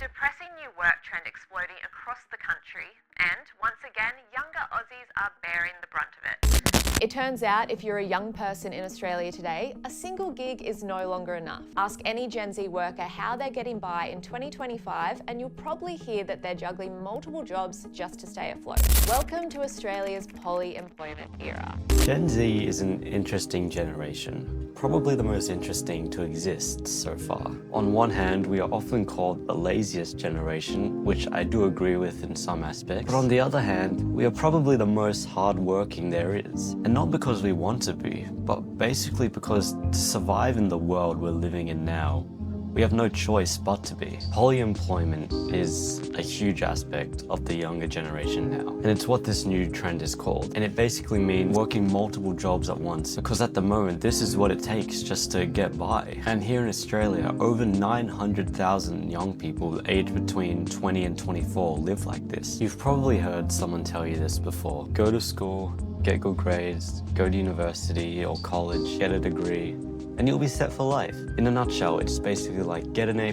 depressing new work trend exploding across the country, and once again, younger Aussies are bearing the brunt of it. It turns out if you're a young person in Australia today, a single gig is no longer enough. Ask any Gen Z worker how they're getting by in 2025 and you'll probably hear that they're juggling multiple jobs just to stay afloat. Welcome to Australia's polyemployment era. Gen Z is an interesting generation, probably the most interesting to exist so far. On one hand, we are often called the laziest generation, which I do agree with in some aspects. But on the other hand, we are probably the most hardworking there is. And not because we want to be, but basically because to survive in the world we're living in now, we have no choice but to be. Polyemployment is a huge aspect of the younger generation now. And it's what this new trend is called. And it basically means working multiple jobs at once, because at the moment, this is what it takes just to get by. And here in Australia, over 900,000 young people aged between 20 and 24 live like this. You've probably heard someone tell you this before. Go to school, get good grades, go to university or college, get a degree, and you'll be set for life. In a nutshell, it's basically like get an A+,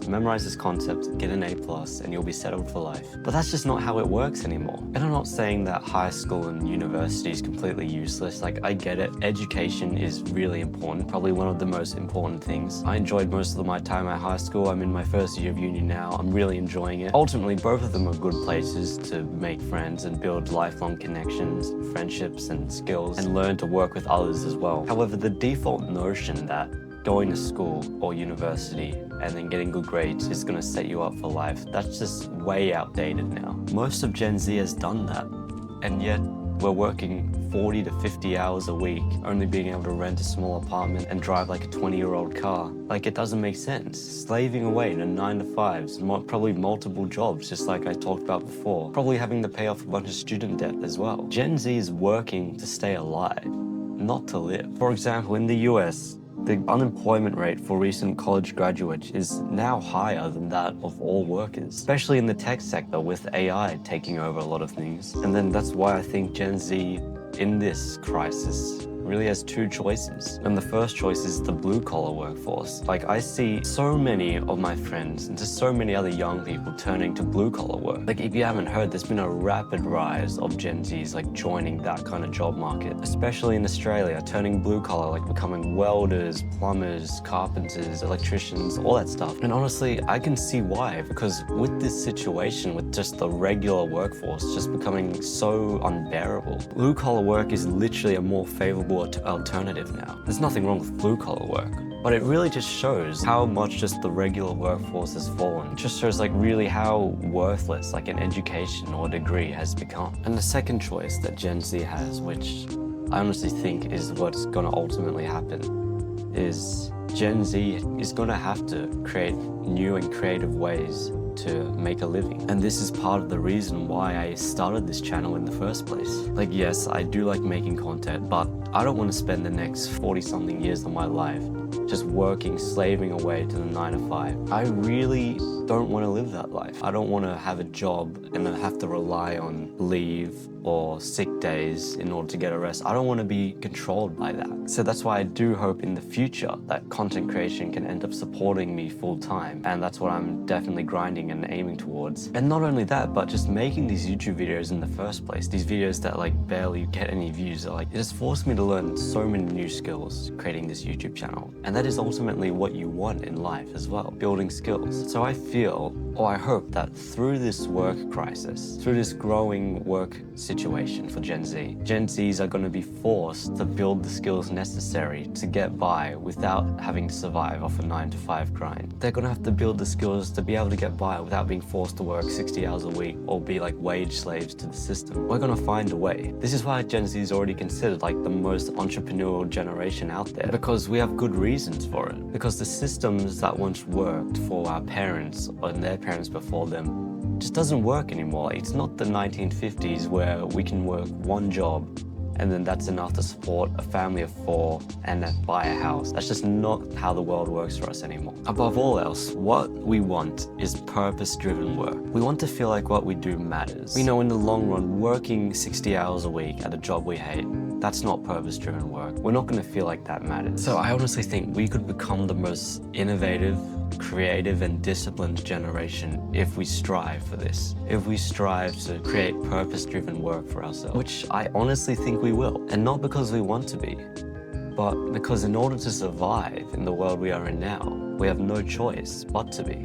memorize this concept, get an A+, and you'll be settled for life. But that's just not how it works anymore. And I'm not saying that high school and university is completely useless. Like, I get it. Education is really important, probably one of the most important things. I enjoyed most of my time at high school. I'm in my first year of uni now. I'm really enjoying it. Ultimately, both of them are good places to make friends and build lifelong connections, friendships, and skills, and learn to work with others as well. However, the default notion that going to school or university and then getting good grades is going to set you up for life, that's just way outdated now. Most of Gen Z has done that, and yet we're working 40 to 50 hours a week, only being able to rent a small apartment and drive like a 20-year-old car. Like, it doesn't make sense. Slaving away to 9 to 5s, probably multiple jobs, just like I talked about before. Probably having to pay off a bunch of student debt as well. Gen Z is working to stay alive, not to live. For example, in the US, the unemployment rate for recent college graduates is now higher than that of all workers, especially in the tech sector with AI taking over a lot of things. And then that's why I think Gen Z in this crisis really has two choices. And the first choice is the blue-collar workforce. Like, I see so many of my friends and just so many other young people turning to blue-collar work. Like, if you haven't heard, there's been a rapid rise of Gen Zs like joining that kind of job market, especially in Australia, turning blue-collar, like becoming welders, plumbers, carpenters, electricians, all that stuff. And honestly, I can see why, because with this situation, with just the regular workforce just becoming so unbearable, blue-collar work is literally a more favorable alternative now. There's nothing wrong with blue-collar work, but it really just shows how much just the regular workforce has fallen. It just shows like really how worthless like an education or degree has become. And the second choice that Gen Z has, which I honestly think is what's gonna ultimately happen, is Gen Z is gonna have to create new and creative ways to make a living. And this is part of the reason why I started this channel in the first place. Like, yes, I do like making content, but I don't want to spend the next 40-something years of my life just working, slaving away to the 9 to 5. I really don't want to live that life. I don't want to have a job and have to rely on leave or sick days in order to get a rest. I don't want to be controlled by that. So that's why I do hope in the future that content creation can end up supporting me full time. And that's what I'm definitely grinding and aiming towards. And not only that, but just making these YouTube videos in the first place, these videos that like barely get any views, it just forced me to learn so many new skills creating this YouTube channel. And that is ultimately what you want in life as well, building skills. So I feel, or I hope, that through this work crisis, through this growing work situation for Gen Z, Gen Zs are going to be forced to build the skills necessary to get by without having to survive off a 9 to 5 grind. They're going to have to build the skills to be able to get by without being forced to work 60 hours a week or be like wage slaves to the system. We're going to find a way. This is why Gen Z is already considered like the most entrepreneurial generation out there, because we have good reasons for it. Because the systems that once worked for our parents and their parents before them just doesn't work anymore. It's not the 1950s where we can work one job and then that's enough to support a family of 4 and then buy a house. That's just not how the world works for us anymore. Above all else, what we want is purpose-driven work. We want to feel like what we do matters. We know in the long run, working 60 hours a week at a job we hate That's not purpose-driven work. We're not going to feel like that matters. So I honestly think we could become the most innovative, creative and disciplined generation if we strive for this. If we strive to create purpose-driven work for ourselves, which I honestly think we will. And not because we want to be, but because in order to survive in the world we are in now, we have no choice but to be.